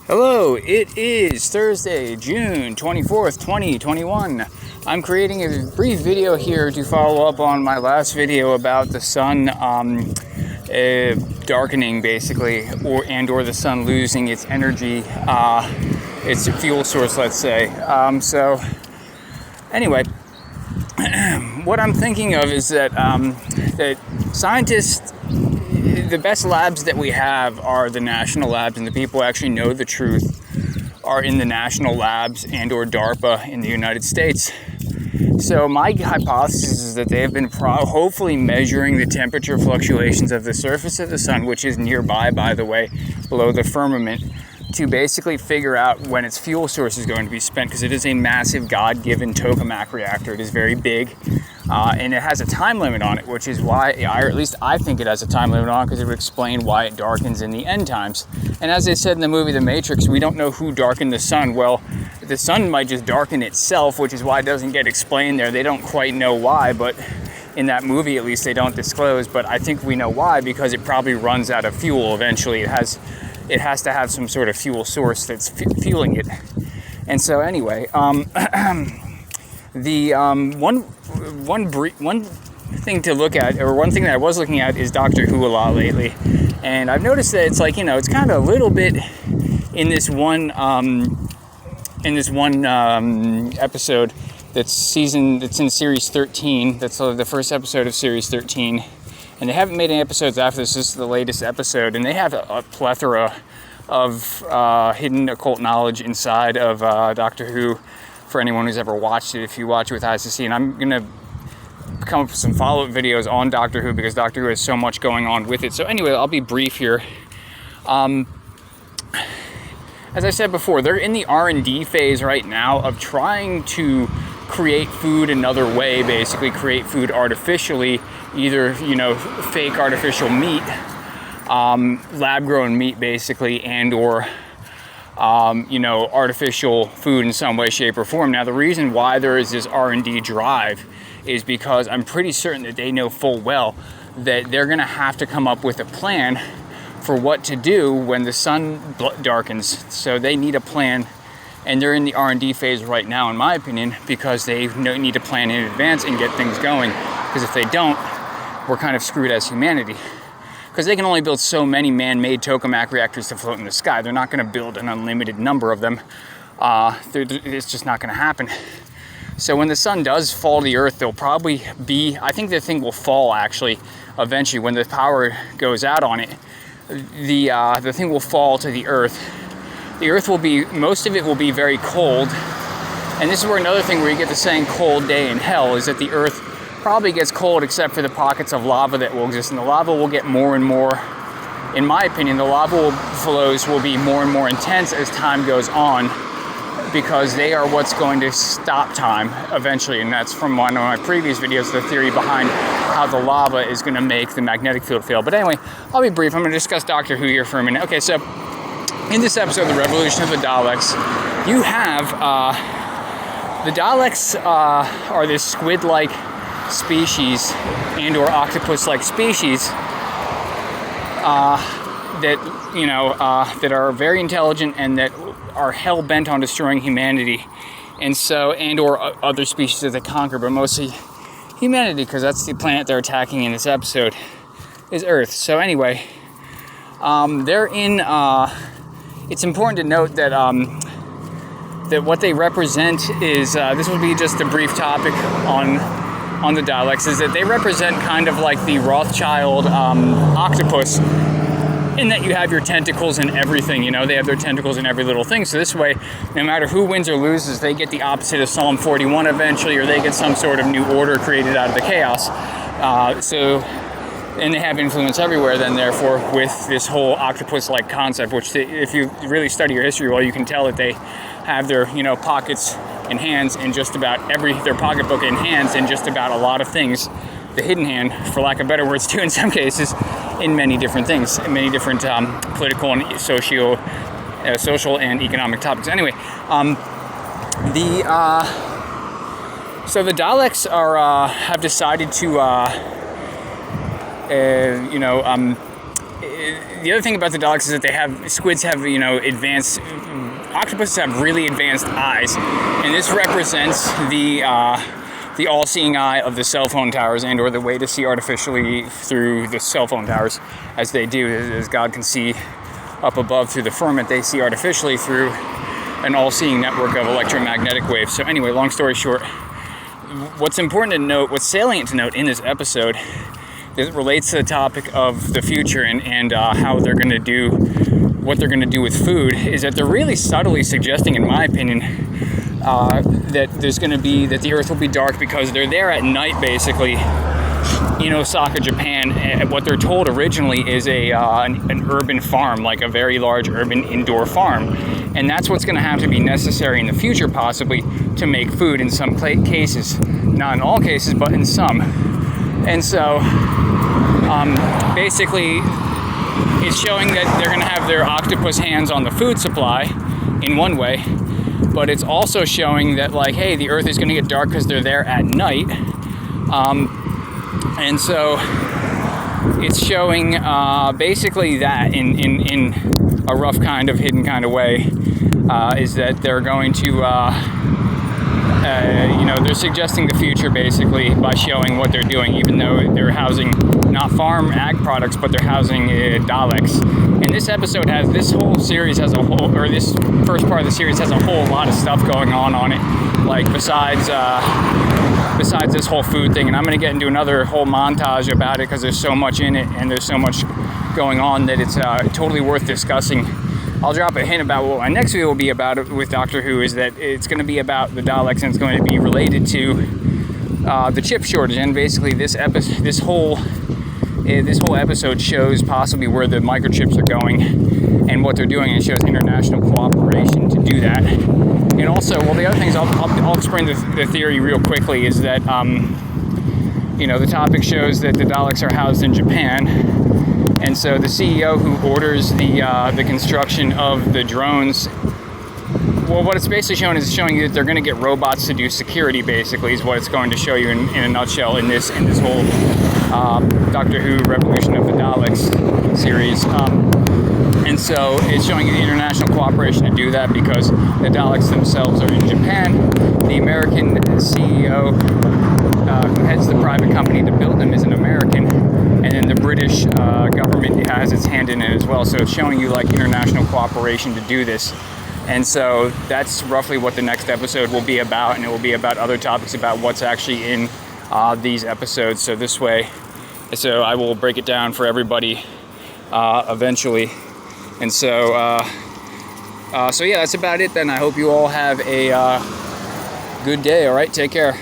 Hello, it is Thursday, June 24th, 2021. I'm creating a brief video here to follow up on my last video about the sun darkening, basically, or the sun losing its energy, its fuel source, let's say. So, anyway, what I'm thinking of is that that scientists, the best labs that we have are the national labs, and the people who actually know the truth are in the national labs and or DARPA in the United States. So my hypothesis is that they have been hopefully measuring the temperature fluctuations of the surface of the sun, which is nearby, by the way, below the firmament, to basically figure out when its fuel source is going to be spent, because it is a massive God-given tokamak reactor. It is very big, and it has a time limit on it, which is why, or at least I think it has a time limit on it, because it would explain why it darkens in the end times. And as they said in the movie The Matrix, we don't know who darkened the sun. Well, the sun might just darken itself, which is why it doesn't get explained there. They don't quite know why, but in that movie at least they don't disclose. But I think we know why, because it probably runs out of fuel eventually. It has to have some sort of fuel source that's fueling it. And so anyway, the one thing to look at, or one thing that I was looking at, is Doctor Who a lot lately. And I've noticed that it's like, it's kind of a little bit in this one episode that's in series 13. That's the first episode of series 13. And they haven't made any episodes after this. This is the latest episode, and they have a plethora of hidden occult knowledge inside of Doctor Who for anyone who's ever watched it, if you watch it with eyes to see. And I'm going to come up with some follow-up videos on Doctor Who, because Doctor Who has so much going on with it. So anyway, I'll be brief here. As I said before, they're in the R&D phase right now of trying to create food another way, basically create food artificially, either, fake artificial meat, lab-grown meat, basically, and or, artificial food in some way, shape, or form. Now, the reason why there is this R&D drive is because I'm pretty certain that they know full well that they're going to have to come up with a plan for what to do when the sun darkens. So they need a plan, and they're in the R&D phase right now, in my opinion, because they need to plan in advance and get things going. Because if they don't, we're kind of screwed as humanity. Because they can only build so many man-made tokamak reactors to float in the sky. They're not going to build an unlimited number of them. It's just not going to happen. So when the sun does fall to the earth, there'll probably be, I think the thing will fall actually eventually when the power goes out on it. The thing will fall to the earth. The earth will be, most of it will be very cold. And this is where another thing where you get the saying cold day in hell, is that the earth probably gets cold except for the pockets of lava that will exist. And the lava will get more and more, in my opinion, the lava flows will be more and more intense as time goes on, because they are what's going to stop time eventually. And that's from one of my previous videos, the theory behind how the lava is going to make the magnetic field fail. But anyway, I'll be brief. I'm going to discuss Doctor Who here for a minute. Okay, so in this episode, The Revolution of the Daleks, you have the Daleks are this squid-like species and or octopus-like species that are very intelligent and that are hell-bent on destroying humanity, and so, and or other species that they conquer, but mostly humanity, because that's the planet they're attacking in this episode, is Earth. So anyway, they're in. It's important to note that that what they represent is this will be just a brief topic on the Daleks, is that they represent kind of like the Rothschild octopus, in that you have your tentacles in everything. They have their tentacles in every little thing. So this way, no matter who wins or loses, they get the opposite of Psalm 41 eventually, or they get some sort of new order created out of the chaos. And they have influence everywhere then, therefore, with this whole octopus-like concept, which if you really study your history well, you can tell that they have their, pockets and hands in just about their pocketbook and hands in just about a lot of things. The hidden hand, for lack of better words, too, in some cases, in many different things, in many different political and social and economic topics. Anyway, so the Daleks have decided to the other thing about the Daleks is that squids have, advanced, octopuses have really advanced eyes, and this represents the all-seeing eye of the cell phone towers, and or the way to see artificially through the cell phone towers, as they do, as God can see up above through the firmament, they see artificially through an all-seeing network of electromagnetic waves. So anyway, long story short, what's important to note, what's salient to note in this episode, that relates to the topic of the future and how they're going to do, what they're going to do with food, is that they're really subtly suggesting, in my opinion, that the Earth will be dark because they're there at night, basically, in Osaka, Japan. And what they're told originally is an urban farm, like a very large urban indoor farm. And that's what's going to have to be necessary in the future, possibly, to make food in some cases. Not in all cases, but in some. And so, basically, it's showing that they're going to have their octopus hands on the food supply in one way, but it's also showing that, like, hey, the Earth is going to get dark because they're there at night. And so it's showing basically that in a rough kind of hidden kind of way, is that they're going to, they're suggesting the future basically by showing what they're doing, even though they're housing not farm ag products, but they're housing Daleks. And this episode has, this whole series has a whole, or this first part of the series has a whole lot of stuff going on it, like besides this whole food thing. And I'm going to get into another whole montage about it because there's so much in it and there's so much going on that it's totally worth discussing. I'll drop a hint about what my next video will be about with Doctor Who, is that it's going to be about the Daleks, and it's going to be related to the chip shortage. And basically this whole episode shows possibly where the microchips are going and what they're doing, and it shows international cooperation to do that. And also, well, the other things, I'll explain the theory real quickly, is that the topic shows that the Daleks are housed in Japan. And so the CEO who orders the construction of the drones, well, what it's basically showing is showing you that they're going to get robots to do security, basically, is what it's going to show you in a nutshell in this whole Doctor Who Revolution of the Daleks series. And so it's showing you the international cooperation to do that because the Daleks themselves are in Japan. The American CEO who heads the private company to build them is an American. And then the British government has its hand in it as well. So it's showing you like international cooperation to do this. And so that's roughly what the next episode will be about. And it will be about other topics about what's actually in these episodes. So this way, so I will break it down for everybody eventually. And so yeah, that's about it then. I hope you all have a good day. All right, take care.